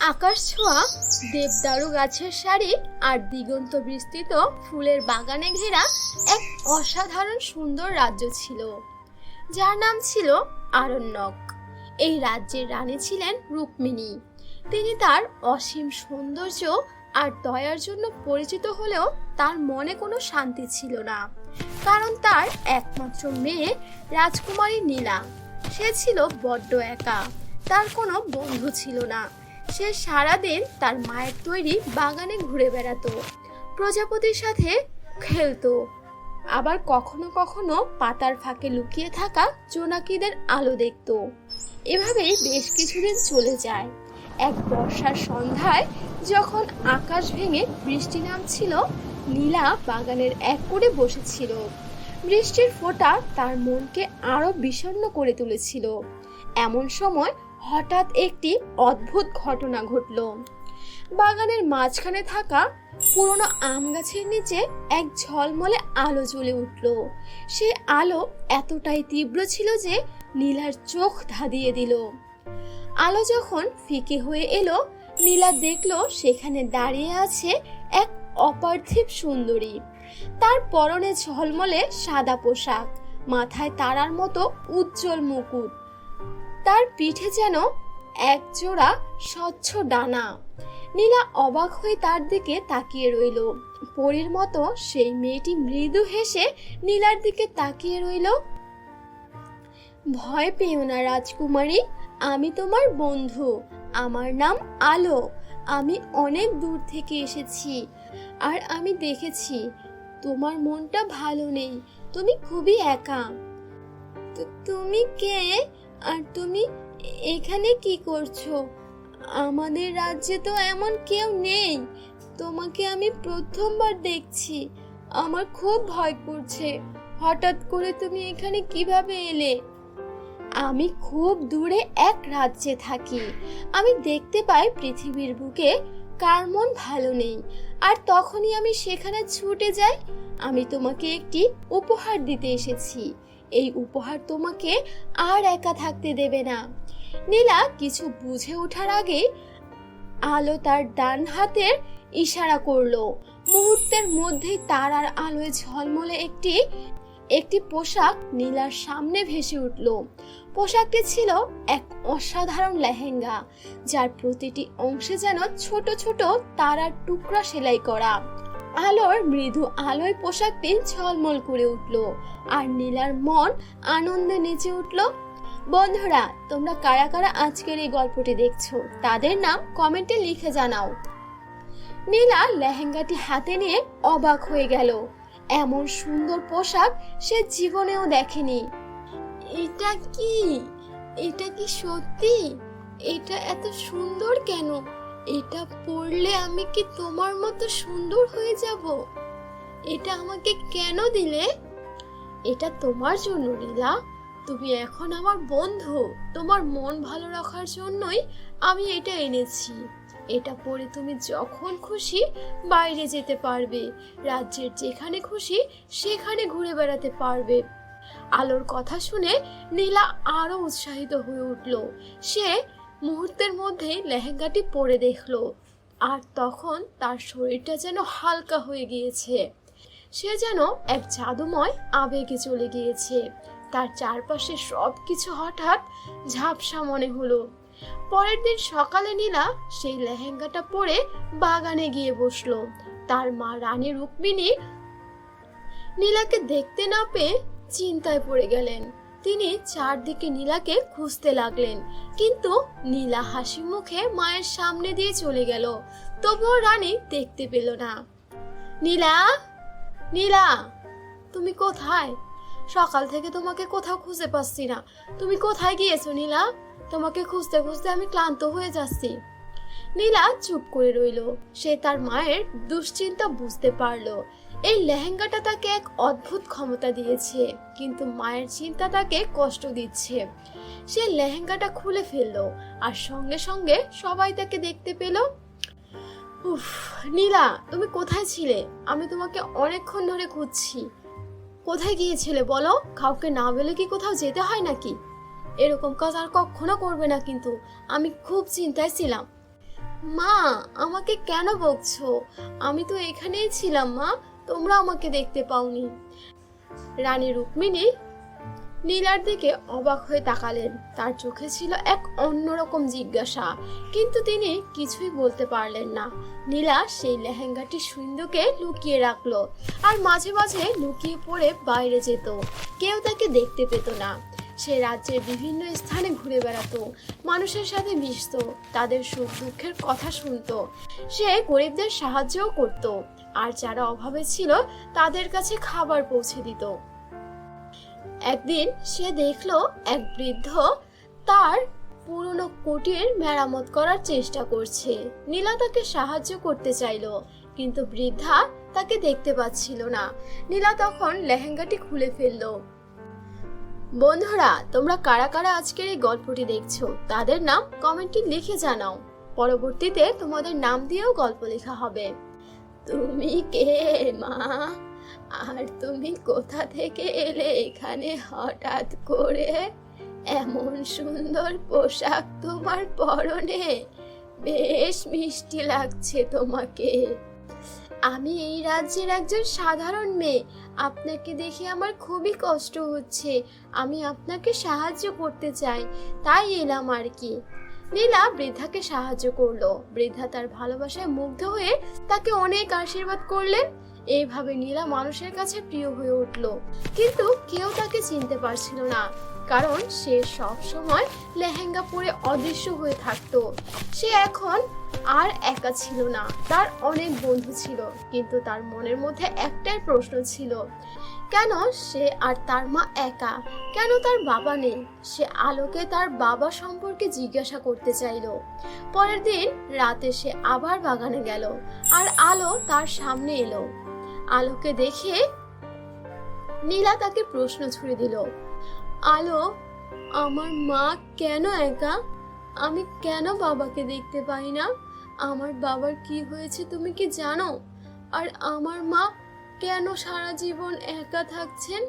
আকাশ ছোঁয়া দেবদারু গাছের সারি আর দিগন্ত বিস্তৃত ফুলের বাগানে ঘেরা এক অসাধারণ সুন্দর রাজ্য ছিল, যার নাম ছিল আরণ্যক। এই রাজ্যের রানী ছিলেন রুক্মিণী। তিনি তার অসীম সৌন্দর্য আর দয়ার জন্য পরিচিত হলেও তার মনে কোনো শান্তি ছিল না, কারণ তার একমাত্র মেয়ে রাজকুমারী নীলা, সে ছিল বড্ড একা। তার কোনো বন্ধু ছিল না। সে সারাদিন তার মায়ের তৈরি বাগানে ঘুরে বেড়াতো, প্রজাপতির সাথে খেলতো, আবার কখনো কখনো পাতার ফাঁকে লুকিয়ে থাকা জোনাকিদের আলো দেখতো। এভাবেই বেশ কিছুদিন চলে যায়। এক বর্ষার সন্ধ্যায় যখন আকাশ ভেঙে বৃষ্টি নামছিল, নীলা বাগানের এক কোণে বসেছিল। বৃষ্টির ফোঁটা তার মনকে আরো বিষণ্ণ করে তুলেছিল। এমন সময় হঠাৎ একটি অদ্ভুত ঘটনা ঘটল। বাগানের মাঝখানে থাকা পুরনো আম গাছের নিচে এক ঝলমলে আলো জ্বলে উঠল। সে আলো এতটাই তীব্র ছিল যে নীলার চোখ ধাঁধিয়ে দিল। আলো যখন ফিকে হয়ে এলো, নীলা দেখলো সেখানে দাঁড়িয়ে আছে এক অপার্থিব সুন্দরী। তার পরনে ঝলমলে সাদা পোশাক, মাথায় তারার মতো উজ্জ্বল মুকুট, তার পিঠে যেন এক জোড়া স্বচ্ছ ডানা। নীলা অবাক হয়ে তার দিকে তাকিয়ে রইল। পরীর মতো সেই মেয়েটি মৃদু হেসে নীলার দিকে তাকিয়ে রইল। ভয় পেও না রাজকুমারী, আমি তোমার বন্ধু। আমার নাম আলো। আমি অনেক দূর থেকে এসেছি, আর আমি দেখেছি তোমার মনটা ভালো নেই। তুমি খুবই একা। তুমি কে? আর তুমি এখানে কি করছো? আমাদের রাজ্যে তো এমন কেউ নেই। তোমাকে আমি প্রথমবার দেখছি। আমার খুব ভয় করছে। হঠাৎ করে তুমি এখানে কিভাবে এলে? আমি খুব দূরে এক রাজ্যে থাকি। আমি দেখতে পাই পৃথিবীর বুকে কার মন ভালো নেই, আর তখনই আমি সেখানে ছুটে যাই। আমি তোমাকে একটি উপহার দিতে এসেছি। এই উপহার তোমাকে আর একা থাকতে দেবে না। নীলা কিছু বুঝে ওঠার আগে আলো তার ডান হাতের ইশারা করলো। মুহূর্তের মধ্যেই তারার আলোয় ঝলমলে একটি পোশাক নীলার সামনে ভেসে উঠল। পোশাকটি ছিল এক অসাধারণ লেহেঙ্গা, যার প্রতিটি অংশে যেন ছোট ছোট তারার টুকরা সেলাই করা। আলোর মৃদু আলোয় পোশাকটি ঝলমল করে উঠল, আর নীলার মন আনন্দে নেচে উঠল। বন্ধুরা, তোমরা কারা কারা আজকের এই গল্পটি দেখছো, তাদের নাম কমেন্টে লিখে জানাও। নীলা লেহেঙ্গাটি হাতে নিয়ে অবাক হয়ে গেল। এমন সুন্দর পোশাক সে জীবনেও দেখেনি। এটা কি? এটা কি সত্যি? এটা এত সুন্দর কেন? এটা পরলে আমি কি তোমার মতো সুন্দর হয়ে যাব? এটা আমাকে কেন দিলে? এটা তোমার জন্য নীলা। তুমি এখন আমার বন্ধু। তোমার মন ভালো রাখার জন্যই আমি এটা এনেছি। এটা পরে তুমি যখন খুশি বাইরে যেতে পারবে, রাজ্যের যেখানে খুশি সেখানে ঘুরে বেড়াতে পারবে। আলোর কথা শুনে নীলা আরো উৎসাহিত হয়ে উঠল। সে মুহূর্তের মধ্যেই লেহেঙ্গাটি পরে দেখলো, আর তখন তার শরীরটা যেন হালকা হয়ে গিয়েছে। সে যেন এক জাদুময় আবেগে চলে গিয়েছে। তার চারপাশে সবকিছু হঠাৎ ঝাপসা মনে হলো। পরের দিন সকালে নীলা সেই লেহেঙ্গাটা পরে বাগানে গিয়ে বসলো। তার মা রানী রুক্মিণী নীলাকে দেখতে না পেয়ে চিন্তায় পড়ে গেলেন। তিনি চারদিকে নীলাকে খুঁজতে লাগলেন, কিন্তু নীলা হাসি মুখে মায়ের সামনে দিয়ে চলে গেল। তবুও রানী দেখতে পেল না। নীলা, নীলা, তুমি কোথায়? সকাল থেকে তোমাকে কোথাও খুঁজে পাচ্ছি না। তুমি কোথায় গিয়েছো নীলা? তোমাকে খুঁজতে খুঁজতে আমি ক্লান্ত হয়ে যাচ্ছি। নীলা চুপ করে রইল। সে তার মায়ের দুশ্চিন্তা বুঝতে পারলো। এই লেহেঙ্গাটা তাকে এক অদ্ভুত ক্ষমতা দিয়েছে, কিন্তু মায়ের চিন্তা তাকে কষ্ট দিচ্ছে। সে লেহেঙ্গাটা খুলে ফেললো, আর সঙ্গে সঙ্গে সবাই তাকে দেখতে পেল। উফ, নীলা, তুমি কোথায় ছিলে? আমি তোমাকে অনেকক্ষণ ধরে খুঁজছি। কোথায় গিয়েছিলে বলো? কাউকে না বলে কি কোথাও যেতে হয় নাকি? এরকম কাজ আর কখনো করবে না, কিন্তু আমি খুব চিন্তায় ছিলাম। মা, আমাকে কেন বকছো? আমি তো এখানেই ছিলাম মা, তোমরা আমাকে দেখতে পাওনি। রানী রুক্মিণী নীলার দিকে অবাক হয়ে তাকালেন। তার চোখে ছিল এক অন্যরকম জিজ্ঞাসা, কিন্তু তিনি কিছুই বলতে পারলেন না। নীলা সেই লেহেঙ্গাটি সিন্ধুকে লুকিয়ে রাখলো, আর মাঝে মাঝে লুকিয়ে পড়ে বাইরে যেত। কেউ তাকে দেখতে পেত না। সে রাজ্যের বিভিন্ন স্থানে ঘুরে বেড়াতো, মানুষের সাথে মিশতো, তাদের সুখ দুঃখের কথা শুনতো। সে গরিবদের সাহায্যও করত, আর যারা অভাবে ছিল তাদের কাছে খাবার পৌঁছে দিত। একদিন সে দেখলো এক বৃদ্ধ তার পুরনো কুটির মেরামত করার চেষ্টা করছে। নীলা তাকে সাহায্য করতে চাইলো, কিন্তু বৃদ্ধা তাকে দেখতে পাচ্ছিল না। নীলা তখন লেহেঙ্গাটি খুলে ফেললো। বন্ধুরা, তোমরা কারা কারা আজকের এই গল্পটি দেখছো তাদের নাম কমেন্টে লিখে জানাও। পরবর্তীতে তোমাদের নাম দিয়েও গল্প লেখা হবে। তুমি কে মা? আর তুমি কোথা থেকে এলে এখানে হঠাৎ করে? এমন সুন্দর পোশাক তোমার পরনে, বেশ মিষ্টি লাগছে তোমাকে। আমি এই রাজ্যের একজন সাধারণ মেয়ে, আপনাকে দেখে আমার খুবই কষ্ট হচ্ছে। আমি আপনাকে সাহায্য করতে চাই, তাই এলাম আর কি। নীলা বৃদ্ধাকে সাহায্য করলো। বৃদ্ধা তার ভালোবাসায় মুগ্ধ হয়ে তাকে অনেক আশীর্বাদ করলেন। এইভাবে নীলা মানুষের কাছে প্রিয় হয়ে উঠল, কিন্তু কেউ তাকে চিনতে পারছিল না, কারণ সে সব সময় লেহেঙ্গা পরে অদৃশ্য হয়ে থাকতো। সে এখন আর একা ছিল না, তার অনেক বন্ধু ছিল, কিন্তু তার মনের মধ্যে একটাই প্রশ্ন ছিল, কেন সে আর তার মা একা? কেন তার বাবা নেই? সে আলোকে তার বাবা সম্পর্কে জিজ্ঞাসা করতে চাইলো। পরের দিন রাতে সে আবার বাগানে গেল, আর আলো তার সামনে এলো। আলোকে দেখে নীলা তাকে প্রশ্ন ছুড়ে দিল, আলো, আমার মা কেন একা? আমি কেন বাবাকে দেখতে পাই না? আমার বাবার কি হয়েছে তুমি কি জানো? আর আমার মা কেন সারা জীবন একা থাকছেন?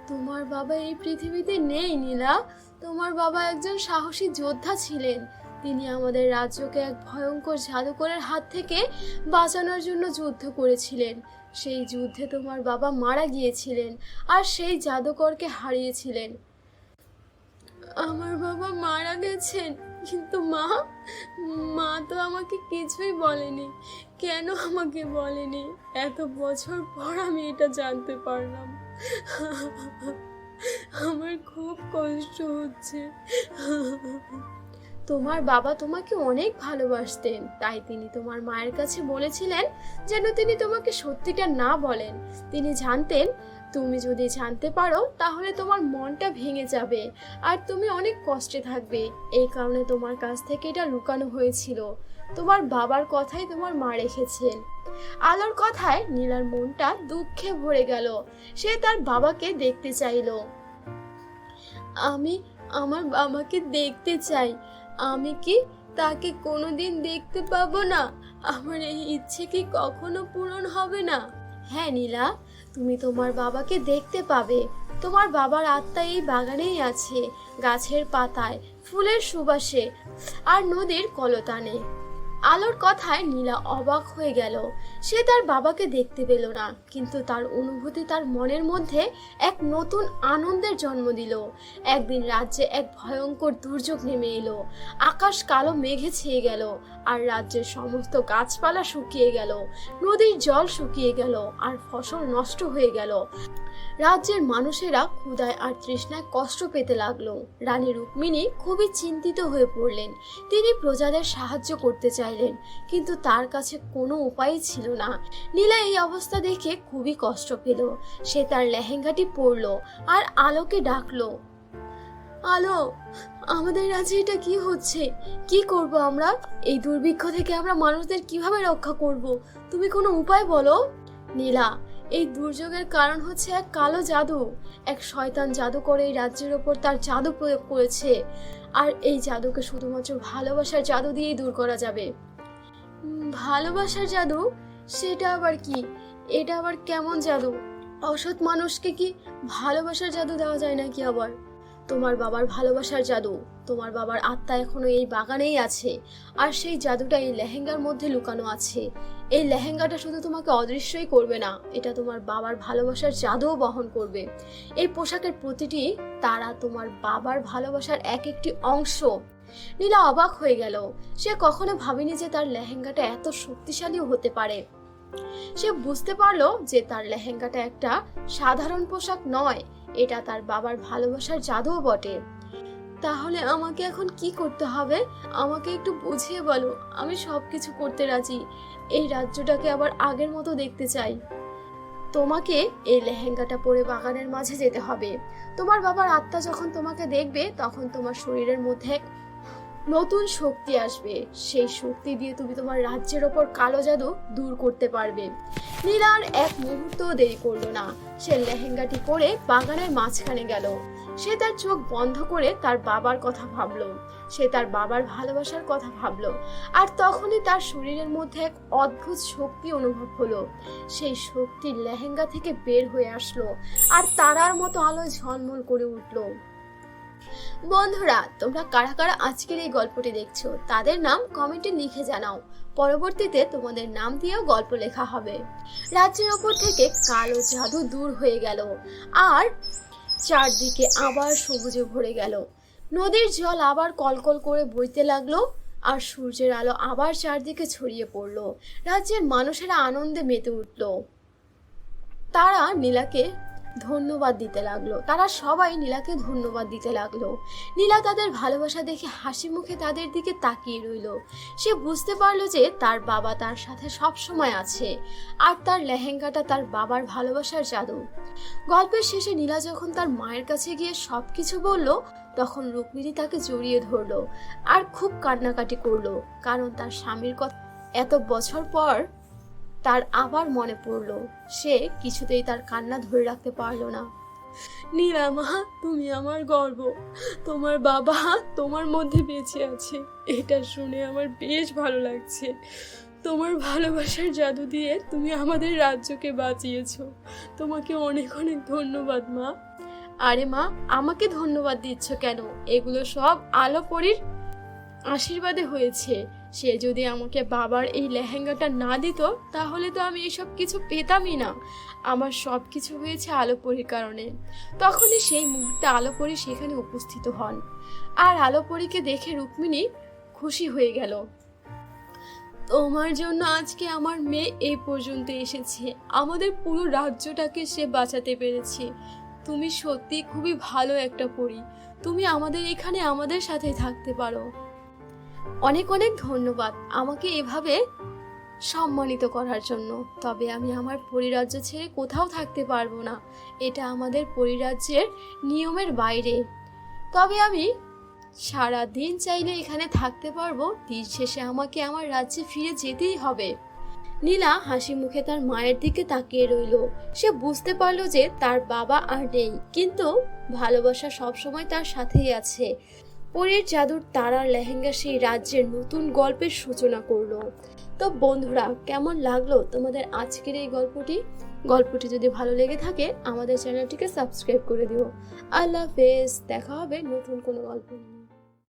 তোমার বাবা এই পৃথিবীতে নেই নীলা। তোমার বাবা একজন সাহসী যোদ্ধা ছিলেন। তিনি আমাদের রাজ্যকে এক ভয়ঙ্কর জাদুকরের হাত থেকে বাঁচানোর জন্য যুদ্ধ করেছিলেন। সেই যুদ্ধে তোমার বাবা মারা গিয়েছিলেন, আর সেই জাদুকরকে হারিয়েছিলেন। আমার বাবা মারা গেছেন, কিন্তু মা মা তো আমাকে কিছুই বলেনি। কেন আমাকে বলেনি? এত বছর পর আমি এটা জানতে পারলাম। আমার খুব কষ্ট হচ্ছে। তোমার বাবা তোমাকে অনেক ভালোবাসতেন, তাই তিনি তোমার মায়ের কাছে বলেছিলেন যেন তিনি তোমাকে সত্যিটা না বলেন। তিনি জানতেন তুমি যদি জানতে পারো তাহলে তোমার মনটা ভেঙে যাবে, আর তুমি অনেক কষ্টে থাকবে। এই কারণে তোমার কাছ থেকে এটা লুকানো হয়েছিল। তোমার বাবার কথাই তোমার মা রেখেছেন। আলোর কথায় নীলার মনটা দুঃখে ভরে গেল। সে তার বাবাকে দেখতে চাইল। আমি আমার বাবাকে দেখতে চাই। আমি কি তাকে কোনোদিন দেখতে পাবো না? আমার এই ইচ্ছে কি কখনো পূরণ হবে না? হ্যাঁ নীলা, তুমি তোমার বাবাকে দেখতে পাবে। তোমার বাবার আত্মা এই বাগানেই আছে, গাছের পাতায়, ফুলের সুবাসে, আর নদীর কলতানে। আলোর কথায় নীলা অবাক হয়ে গেল। সে তার বাবাকে দেখতে পেল না, কিন্তু তার অনুভূতি তার মনের মধ্যে এক নতুন আনন্দের জন্ম দিল। একদিন রাজ্যে এক ভয়ঙ্কর দুর্যোগ নেমে এলো। আকাশ কালো মেঘে ছেয়ে গেল, আর রাজ্যের সমস্ত গাছপালা শুকিয়ে গেল। নদীর জল শুকিয়ে গেল, আর ফসল নষ্ট হয়ে গেল। রাজ্যের মানুষেরা ক্ষুধায় আর তৃষ্ণায় কষ্ট পেতে লাগলো। রানী রুক্মিণী খুবই চিন্তিত হয়ে পড়লেন। তিনি প্রজাদের সাহায্য করতে চাইলেন, কিন্তু তার কাছে কোনো উপায়ই ছিল না। নীলা এই অবস্থা দেখে খুবই কষ্ট পেল। সে তার লেহেঙ্গাটি পরলো, আর আলোকে ডাকলো, আলো, আমাদের রাজ্যে এটা কি হচ্ছে? কি করব আমরা? এই দুর্ভিক্ষ থেকে আমরা মানুষদের কিভাবে রক্ষা করব? তুমি কোনো উপায় বলো। নীলা, এই দুর্যোগের কারণ হচ্ছে এক কালো জাদু। এক শয়তান জাদুকর এই রাজ্যের ওপর তার জাদু প্রয়োগ করেছে, আর এই জাদুকে শুধুমাত্র ভালোবাসার জাদু দিয়েই দূর করা যাবে। ভালোবাসার জাদু? সেটা আবার কি? এটা আবার কেমন জাদু? অসৎ মানুষকে কি ভালোবাসার জাদু দেওয়া যায় নাকি আবার? তোমার বাবার ভালোবাসার জাদু, তোমার বাবার আত্মা এখনো এই বাগানেই আছে, আর সেই জাদুটা এই লেহেঙ্গার মধ্যে লুকানো আছে। এই লেহেঙ্গাটা শুধু তোমাকে অদৃশ্যই করবে না, এটা তোমার বাবার ভালোবাসার জাদুও বহন করবে। এই পোশাকের প্রতিটি তারা তোমার বাবার ভালোবাসার এক একটি অংশ। নীলা অবাক হয়ে গেল। সে কখনো ভাবেনি যে তার লেহেঙ্গাটা এত শক্তিশালীও হতে পারে। সে বুঝতে পারলো যে তার লেহেঙ্গাটা একটা সাধারণ পোশাক নয়, এটা তার বাবার ভালোবাসার জাদুও বটে। তাহলে আমাকে এখন কি করতে হবে? আমাকে একটু বুঝিয়ে বলো, আমি সবকিছু করতে রাজি। এই রাজ্যটাকে আবার আগের মতো দেখতে চাই। তোমাকে এই লেহেঙ্গাটা পরে বাগানের মাঝে যেতে হবে। তোমার বাবার আত্মা যখন তোমাকে দেখবে তখন তোমার শরীরের মধ্যে এক নতুন শক্তি আসবে। সেই শক্তি দিয়ে তুমি তোমার রাজ্যের ওপর কালো জাদু দূর করতে পারবে। নীলার এক মুহূর্তও দেরি করলো না। সে লেহেঙ্গাটি পরে বাগানের মাঝখানে গেল। সে তার চোখ বন্ধ করে তার বাবার কথা ভাবলো। সে তার বাবার ভালোবাসার কথা ভাবলো। আর তখনই তার শরীরের মধ্যে এক অদ্ভুত শক্তি অনুভব হলো। সেই শক্তি লেহেঙ্গা থেকে বের হয়ে আসলো আর তারার মতো আলো ঝলমল করে উঠলো। বন্ধুরা, তোমরা কারা কারা আজকের এই গল্পটি দেখছো তাদের নাম কমেন্টে লিখে জানাও। পরবর্তীতে তোমাদের নাম দিয়েও গল্প লেখা হবে। রাজ্যের ওপর থেকে কালো জাদু দূর হয়ে গেল আর চারদিকে আবার সবুজে ভরে গেল। নদীর জল আবার কলকল করে বইতে লাগলো আর সূর্যের আলো আবার চারদিকে ছড়িয়ে পড়লো। রাজ্যের মানুষেরা আনন্দে মেতে উঠলো। তারা নীলাকে ধন্যবাদ দিতে লাগলো। তারা সবাই নীলাকে ধন্যবাদ দিতে লাগলো। নীলা তাদের ভালোবাসা দেখে হাসি মুখে তাদের দিকে তাকিয়ে রইল। সে বুঝতে পারলো যে তার বাবা তার সাথে সব সময় আছে আর তার লেহেঙ্গাটা তার বাবার ভালোবাসার জাদু। গল্পের শেষে নীলা যখন তার মায়ের কাছে গিয়ে সবকিছু বলল তখন রুক্মিণী তাকে জড়িয়ে ধরলো আর খুব কান্নাকাটি করলো, কারণ তার স্বামীর কথা এত বছর পর তার আবার মনে পড়লো। সে কিছুতেই তার কান্না ধরে রাখতে পারলো না। নীলা মা, তুমি আমার গর্ব। তোমার বাবা তোমার মধ্যে বেঁচে আছে, এটা শুনে আমার বেশ ভালো লাগছে। তোমার ভালোবাসার জাদু দিয়ে তুমি আমাদের রাজ্যকে বাঁচিয়েছো। তোমাকে অনেক অনেক ধন্যবাদ মা। আরে মা, আমাকে ধন্যবাদ দিচ্ছ কেন? এগুলো সব আলো পরীর আশীর্বাদে হয়েছে। সে যদি আমাকে বাবার এই লেহেঙ্গাটা না দিত তাহলে তো আমি এসব কিছু পেতামই না। আমার সব কিছু হয়েছে আলোপরীর কারণে। তখনই সেই মুহূর্তে আলোপরী সেখানে উপস্থিত হন আর আলোপরীকে দেখে রুক্মিণী খুশি হয়ে গেল। তোমার জন্য আজকে আমার মেয়ে এই পর্যন্ত এসেছে। আমাদের পুরো রাজ্যটাকে সে বাঁচাতে পেরেছে। তুমি সত্যি খুবই ভালো একটা পরী। তুমি আমাদের এখানে আমাদের সাথে থাকতে পারো। অনেক অনেক ধন্যবাদ আমাকে এভাবে সম্মানিত করার জন্য। তবে আমি আমার পরিরাজ্য ছেড়ে কোথাও থাকতে পারবো না। এটা আমাদের পরিরাজ্যের নিয়মের বাইরে। তবে আমি সারা দিন চাইলে এখানে থাকতে পারবো। দিন শেষে আমাকে আমার রাজ্যে ফিরে যেতেই হবে। নীলা হাসি মুখে তার মায়ের দিকে তাকিয়ে রইল। সে বুঝতে পারলো যে তার বাবা আর নেই, কিন্তু ভালোবাসা সবসময় তার সাথেই আছে। পরীর জাদুর তারার লেহেঙ্গা সেই রাজ্যের নতুন গল্পের সূচনা করলো। তো বন্ধুরা, কেমন লাগলো তোমাদের আজকের এই গল্পটি যদি ভালো লেগে থাকে আমাদের চ্যানেলটিকে সাবস্ক্রাইব করে দিও। আল্লাহ হাফেজ। দেখা হবে নতুন কোনো গল্প নিয়ে।